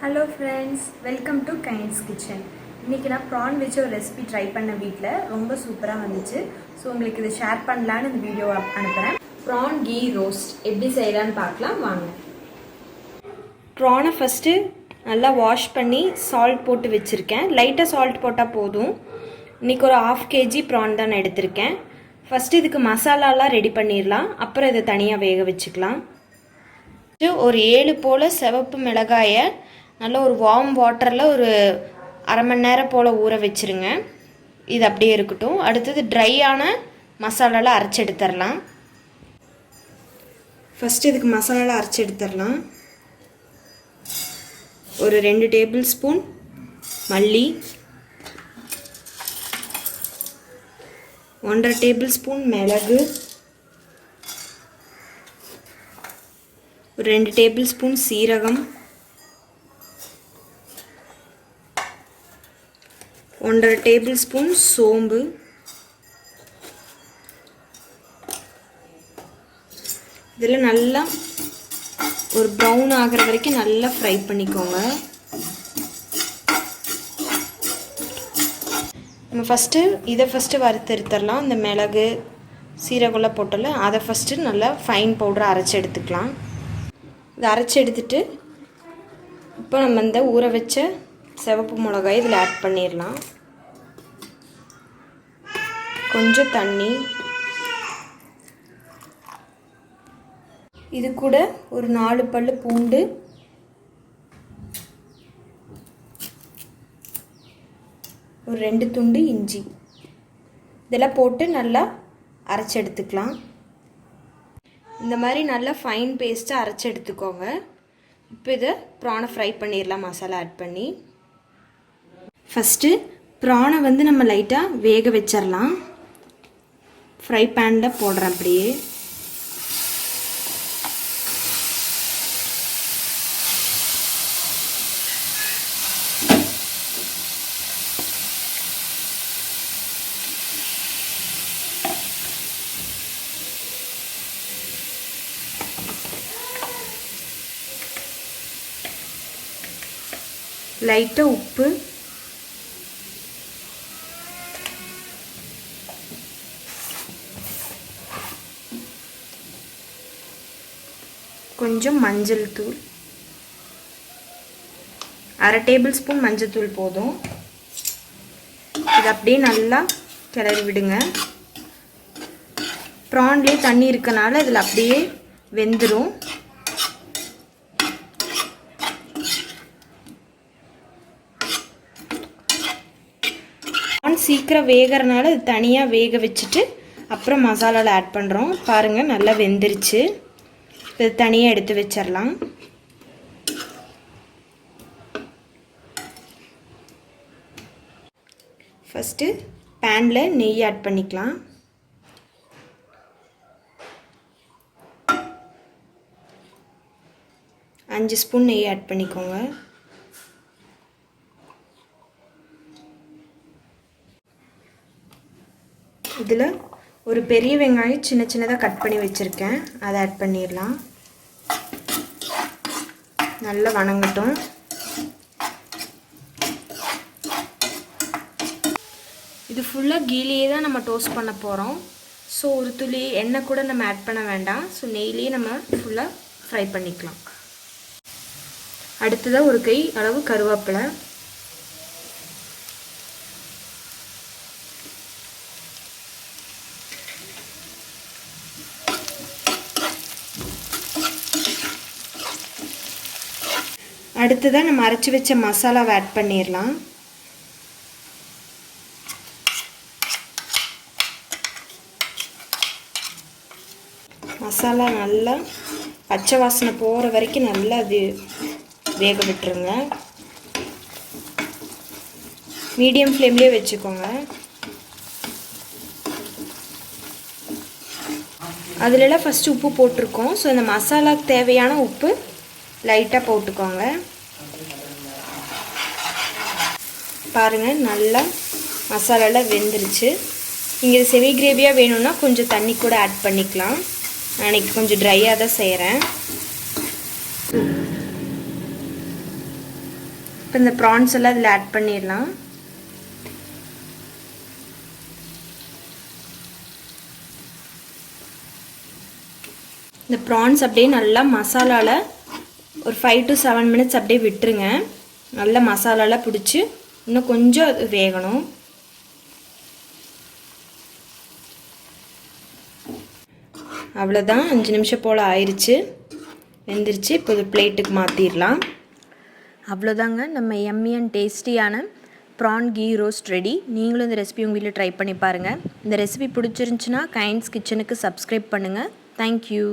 Hello friends, welcome to kinds kitchen. இன்றைக்கி நான் PRAN வச்சு ஒரு ரெசிபி ட்ரை பண்ண வீட்டில் ரொம்ப சூப்பராக வந்துச்சு. ஸோ உங்களுக்கு இதை ஷேர் பண்ணலான்னு இந்த வீடியோ அனுப்புகிறேன். ப்ரான் கீ ரோஸ்ட் எப்படி செய்யலான்னு பார்க்கலாம் வாங்க. ப்ரானை ஃபஸ்ட்டு நல்லா வாஷ் பண்ணி சால்ட் போட்டு வச்சுருக்கேன். லைட்டாக சால்ட் போட்டால் போதும். இன்றைக்கி ஒரு 1/2 kg ப்ரான் தான் நான் எடுத்திருக்கேன். ஃபஸ்ட்டு இதுக்கு மசாலாலாம் ரெடி பண்ணிடலாம், அப்புறம் இதை தனியாக வேக வச்சுக்கலாம். ஒரு 7 போல் சிவப்பு மிளகாயை நல்லா ஒரு வார்ம் வாட்டரில் ஒரு 1/2 மணி நேரம் போல் ஊற வச்சுருங்க. இது அப்படியே இருக்கட்டும். அடுத்தது ட்ரையான மசாலாலாம் அரைச்சி எடுத்துடலாம். ஃபஸ்ட்டு இதுக்கு மசாலாலாம் அரைச்சி எடுத்துடலாம். ஒரு 2 டேபிள் ஸ்பூன் மல்லி, 1/2 டேபிள் ஸ்பூன் மிளகு, ஒரு 2 டேபிள் ஸ்பூன் சீரகம், 1/2 டேபிள் ஸ்பூன் சோம்பு, இதில் நல்லா ஒரு ப்ரௌன் ஆகிற வரைக்கும் நல்லா ஃப்ரை பண்ணிக்கோங்க. நம்ம ஃபஸ்ட்டு இதை வறுத்து எடுத்துடலாம். இந்த மிளகு சீரகம்லாம் போட்டல அதை ஃபஸ்ட்டு நல்லா ஃபைன் பவுடரை அரைச்சி எடுத்துக்கலாம். இதை அரைச்சி எடுத்துட்டு இப்போ நம்ம இந்த ஊற வச்ச சிவப்பு மிளகாய் இதில் ஆட் பண்ணிடலாம். கொஞ்சம் தண்ணி, இது கூட ஒரு 4 பல்லு பூண்டு, ஒரு 2 துண்டு இஞ்சி, இதெல்லாம் போட்டு நல்லா அரைச்சி எடுத்துக்கலாம். இந்த மாதிரி நல்லா ஃபைன் பேஸ்ட்டாக அரைச்சி எடுத்துக்கோங்க. இப்போ இதை ப்ரானை ஃப்ரை பண்ணிடலாம் மசாலா ஆட் பண்ணி. ஃபஸ்ட்டு ப்ரானை நம்ம லைட்டாக வேக வச்சிடலாம். ஃப்ரை பேனில் போடுறேன் அப்படியே. லைட்டாக உப்பு, கொஞ்சம் மஞ்சள் தூள், 1/2 டேபிள் ஸ்பூன் மஞ்சள் தூள் போதும். இது அப்படியே நல்லா கிளறி விடுங்க. ப்ரான்லேயே தண்ணி இருக்கனால இதில் அப்படியே வெந்துடும். ப்ரான் சீக்கிரம் வேகிறனால இது தனியாக வேக வச்சுட்டு அப்புறம் மசாலாவில் ஆட் பண்ணுறோம். பாருங்கள் நல்லா வெந்துருச்சு. இது தனியாக எடுத்து வச்சிடலாம். ஃபஸ்ட்டு பேனில் நெய் ஆட் பண்ணிக்கலாம். அஞ்சு ஸ்பூன் நெய் ஆட் பண்ணிக்கோங்க. இதில் ஒரு பெரிய வெங்காயம் சின்ன சின்னதாக கட் பண்ணி வச்சுருக்கேன், அதை ஆட் பண்ணிடலாம். நல்லா வணங்கட்டும். இது ஃபுல்லாக கீலியே தான் நம்ம டோஸ்ட் பண்ண போகிறோம். ஸோ ஒரு துளி எண்ணெய் கூட நம்ம ஆட் பண்ண வேண்டாம். ஸோ நெய்லேயே நம்ம ஃபுல்லாக ஃப்ரை பண்ணிக்கலாம். அடுத்ததாக ஒரு கை அளவு கருவேப்பிலை, அடுத்ததாக நம்ம அரைச்சி வச்ச மசாலாவை ஆட் பண்ணிடலாம். மசாலா நல்லா பச்சை வாசனை போகிற வரைக்கும் நல்லா அது வேக விட்டுருங்க. மீடியம் ஃப்ளேம்லேயே வச்சுக்கோங்க. அதிலெல்லாம் ஃபஸ்ட்டு உப்பு போட்டிருக்கோம். ஸோ இந்த மசாலாவுக்கு தேவையான உப்பு லைட்டாக போட்டுக்கோங்க. பாருங்கள் நல்லா மசாலாலாம் வெந்துருச்சு. நீங்கள் இது செமி கிரேவியாக வேணும்னா கொஞ்சம் தண்ணி கூட ஆட் பண்ணிக்கலாம். நான் இன்றைக்கி கொஞ்சம் ட்ரையாக தான் செய்கிறேன். இப்போ இந்த ப்ரான்ஸ் எல்லாம் இதில் ஆட் பண்ணிடலாம். இந்த ப்ரான்ஸ் அப்படியே நல்லா மசாலாவில் ஒரு 5 to 7 minutes அப்படியே விட்டுருங்க. நல்லா மசாலாலாம் பிடிச்சி இன்னும் கொஞ்சம் வேகணும். அவ்வளோதான், 5 நிமிஷம் போல் ஆயிடுச்சு, வெந்துருச்சு. இப்போ ஒரு பிளேட்டுக்கு மாற்றிடலாம். அவ்வளோதாங்க, நம்ம எம்மி அண்ட் டேஸ்டியான ப்ரான் கீ ரோஸ்ட் ரெடி. நீங்களும் இந்த ரெசிபி உங்கள் வீட்டில் ட்ரை பண்ணி பாருங்கள். இந்த ரெசிபி பிடிச்சிருந்துச்சுன்னா கைண்ட்ஸ் கிச்சனுக்கு சப்ஸ்கிரைப் பண்ணுங்கள். தேங்க்யூ.